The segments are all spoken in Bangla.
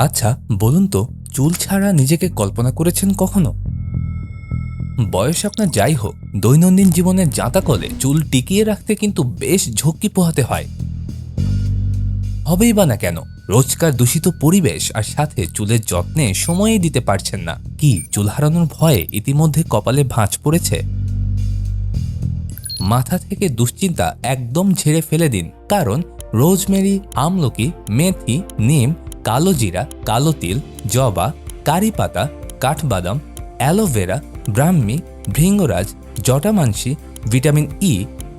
আচ্ছা বলুন তো, চুল ছাড়া নিজেকে কল্পনা করেছেন কখনো? বয়স আপনার যাই হোক, দৈনন্দিন জীবনের জাঁতাকলে চুল টিকিয়ে রাখতে কিন্তু বেশ ঝক্কি পোহাতে হয়। হবেই বা না কেন, রোজকার দূষিত পরিবেশ আর সাথে চুলের যত্নে সময়ই দিতে পারছেন না। কি চুল হারানোর ভয়ে ইতিমধ্যে কপালে ভাঁজ পড়েছে? মাথা থেকে দুশ্চিন্তা একদম ঝেড়ে ফেলে দিন, কারণ রোজমেরি, আমলকি, মেথি, নিম, কালো জিরা, কালো তিল, জবা, কারি পাতা, কাঠবাদাম, aloe vera, brahmi, bhringraj, jatamansi, vitamin E,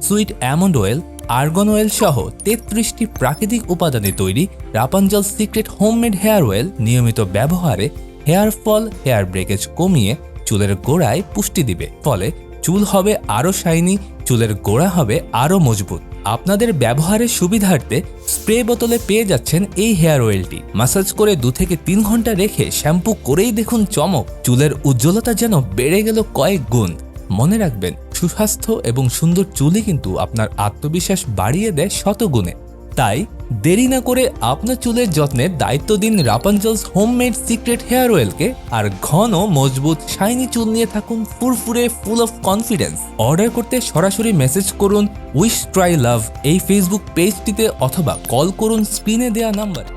sweet almond oil, argan oil সহ ৩৩টি প্রাকৃতিক উপাদানে তৈরি Rapunzel secret homemade hair oil নিয়মিত ব্যবহারে হেয়ার ফল, হেয়ার ব্রেকেজ কমিয়ে চুলের গোড়ায় পুষ্টি দিবে। ফলে চুল হবে আরও শাইনি, চুলের গোড়া হবে আরও মজবুত। আপনাদের ব্যবহারের সুবিধার্থে স্প্রে বোতলে পেয়ে যাচ্ছেন এই হেয়ার অয়েলটি। মাসাজ করে ২ থেকে ৩ ঘন্টা রেখে শ্যাম্পু করেই দেখুন চমক, চুলের উজ্জ্বলতা যেন বেড়ে গেল কয়েক গুণ। মনে রাখবেন, সুস্বাস্থ্য এবং সুন্দর চুলই কিন্তু আপনার আত্মবিশ্বাস বাড়িয়ে দেয় শতগুণে। তাই দেরি না করে আপনার চুলের যত্নের দায়িত্ব দিন রাপাঞ্জলস হোমমেড সিক্রেট হেয়ার অয়েলকে, আর ঘন মজবুত শাইনি চুল নিয়ে থাকুন ফুরফুরে, ফুল অফ কনফিডেন্স। অর্ডার করতে সরাসরি মেসেজ করুন উইশ ট্রাই লাভ এই ফেসবুক পেজটিতে অথবা কল করুন স্ক্রিনে দেওয়া নাম্বারে।